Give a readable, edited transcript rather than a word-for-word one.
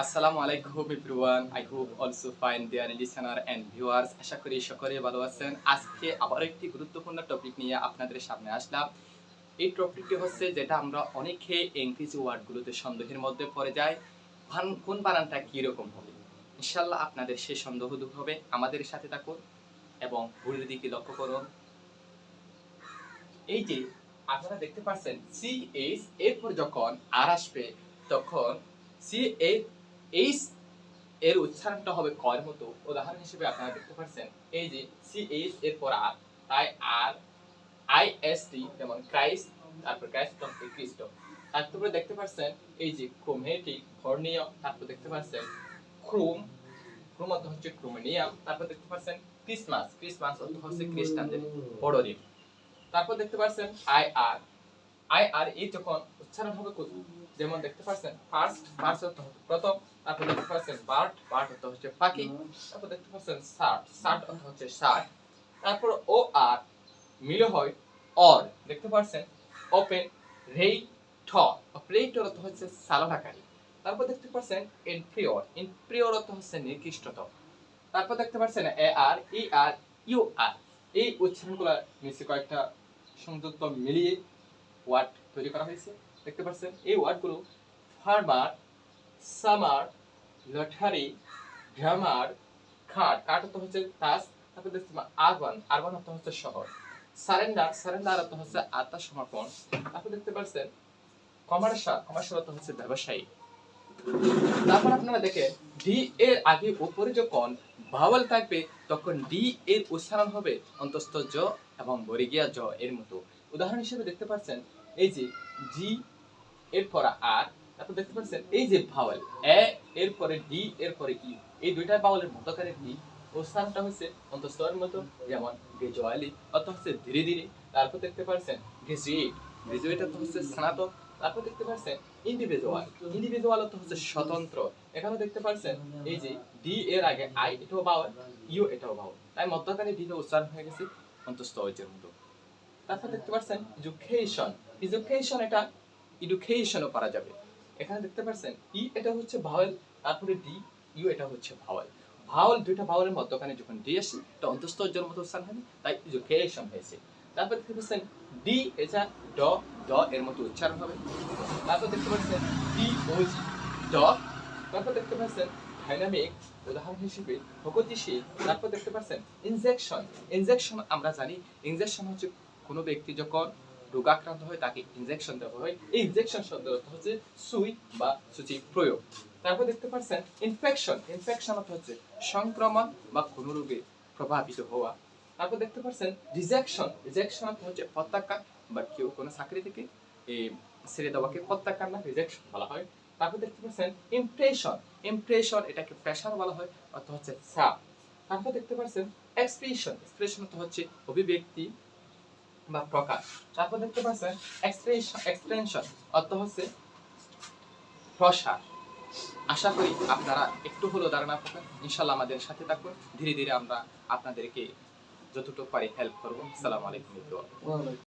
আসসালামু আলাইকুম everyone. I hope also fine their listener and viewers. আশা করি সকলে ভালো আছেন। আজকে আবার একটি গুরুত্বপূর্ণ টপিক নিয়ে আপনাদের সামনে আসলাম। এই টপিকটি হচ্ছে যেটা আমরা অনেকে ইংরেজি ওয়ার্ডগুলোতে সন্দেহের মধ্যে পড়ে যাই। কোন বানানটা কি রকম হবে? ইনশাআল্লাহ আপনাদের সেই সন্দেহ দূর হবে। আমাদের সাথে থাকুন এবং ভুলের দিকে লক্ষ্য করুন। এই যে আপনারা দেখতে পাচ্ছেন CH এরপর যখন আর আসবে তখন CH এর উচ্চারণটা হবে কর মতো। উদাহরণ হিসেবে আপনারা দেখতে পাচ্ছেন এই যে CH এরপর আর, তাই আর IST যেমন ক্রাইস্ট, তারপর ক্রাইস্ট হচ্ছে খ্রিস্ট। তারপরে দেখতে পাচ্ছেন এই যে ক্রোমেটিক বর্ণীয়, তারপর দেখতে পাচ্ছেন ক্রোম, ক্রোম অর্থ হচ্ছে ক্রোমেনিয়াম, তারপর দেখতে পাচ্ছেন ক্রিসমাস, ক্রিসমাস অর্থ হচ্ছে খ্রিস্টানদের বড়দিন। তারপর দেখতে পাচ্ছেন আই আর এই যখন উচ্চারণ হবে যেমন দেখতে পাচ্ছেন ফার্স্ট অর্থ হচ্ছে প্রথম, তারপর দেখতে পাচ্ছেন বার্ট অর্থ হচ্ছে পাখি, তারপর দেখতে পাচ্ছেন শার্ট অর্থ হচ্ছে শার্ট, তারপর ও আর মিলে হয় অর, দেখতে পাচ্ছেন ওপেন রেই ঠ, অপারেটর অর্থ হচ্ছে সালানাকারী, তারপর দেখতে পাচ্ছেন ইনফিরিয়র অর্থ হচ্ছে নিকৃষ্টতম, তারপর দেখতে পাচ্ছেন আর ইউ আর, এই উচ্চারণগুলো মিশে কয়েকটা সংযুক্ত মিলিয়ে ওয়ার্ড তৈরি করা হয়েছে। দেখতে পাচ্ছেন এই ওয়ার্ডগুলো ফার্মার, সামার, লটারি, গ্রামার, কাঠ অর্থ হচ্ছে তাস, তারপর দেখতে আরবান অর্থ হচ্ছে শহর, সারেন্ডার অর্থ হচ্ছে আত্মসমর্পণ, তারপর দেখতে পাচ্ছেন কমার্শিয়াল অর্থ হচ্ছে ব্যবসায়ী। তারপর আপনারা দেখেন ডি এর আগে উপরে যখন ভাওয়াল থাকবে তখন ডি এর উচ্চারণ হবে অন্তস্থ জ এবং বর্গীয় জ এর মতো। উদাহরণ হিসেবে দেখতে পাচ্ছেন এই যে জি এর পরে আর, তারপর দেখতে পাচ্ছেন এই যে ভাওয়াল এ এর পরে ডি এর পরে ই, এই দুইটা ভাওয়ালের মধ্যকারে ডি উচ্চারণটা হচ্ছে অন্তস্থের মতো, যেমন গ্রাজুয়ালি অর্থ হচ্ছে ধীরে ধীরে, তারপর দেখতে পাচ্ছেন গ্রাজুয়েট অর্থ হচ্ছে স্নাতক, তারপর দেখতে পাচ্ছেন ইন্ডিভিজুয়াল অর্থ হচ্ছে স্বতন্ত্র। এখানে দেখতে পাচ্ছেন এই যে ডি এর আগে আই এটাও ভাওয়াল, ইউ এটাও ভাওয়াল, তাই মধ্যখানে ডি তে উচ্চারণ হয়ে গেছে অন্তস্থ এর মতো। তারপর দেখতে পাচ্ছেন এডুকেশন এটা এডুকেশনও করা যাবে। এখানে দেখতে পাচ্ছেন ই এটা হচ্ছে ভাওয়াল, তারপরে ডি ইউ এটা হচ্ছে ভাওয়াল দুইটা ভাওয়ালের মধ্যখানে যখন ডি আসে এটা অন্তস্থ এর মতো উচ্চারণ হয়, তাই এডুকেশন হয়েছে। তারপর দেখতে পাচ্ছেন ডি এটা ড এর মতো উচ্চারণ হবে। তারপর দেখতে পাচ্ছেন ডি ও জি ড, তারপর দেখতে পাচ্ছেন ডাইনামিক, উদাহরণ হিসেবে প্রগতিশীল, তারপর দেখতে পাচ্ছেন ইনজেকশন আমরা জানি ইনজেকশন হচ্ছে কোনো ব্যক্তি যখন রোগাক্রান্ত হয় তাকে ইনজেকশন দেওয়া হয়, এই ইনজেকশন শব্দ অর্থ হচ্ছে সুই বা সূচি প্রয়োগ। তারপর দেখতে পাচ্ছেন ইনফেকশন অর্থ হচ্ছে সংক্রমণ বা কোনো রোগে প্রভাবিত হওয়া। তারপর দেখতে পাচ্ছেন রিজেকশন অর্থ হচ্ছে প্রত্যাখ্যান বা কেউ কোনো চাকরি থেকে ছেড়ে দেওয়াকে প্রত্যাখ্যান বা রিজেকশন বলা হয়। তারপর দেখতে পাচ্ছেন ইমপ্রেশন এটাকে প্রেশার বলা হয় অর্থ হচ্ছে চাপ। তারপর দেখতে পাচ্ছেন এক্সপ্রেশন অর্থ হচ্ছে অভিব্যক্তি বা প্রকাশ। তারপর দেখতে পাচ্ছেন এক্সটেনশন অর্থ হচ্ছে প্রসার। আশা করি আপনারা একটু হলেও ধারণা পাবেন। ইনশাআল্লাহ আমাদের সাথে থাকুন, ধীরে ধীরে আমরা আপনাদেরকে যতটুকু পারি হেল্প করবো। আসসালামু আলাইকুম।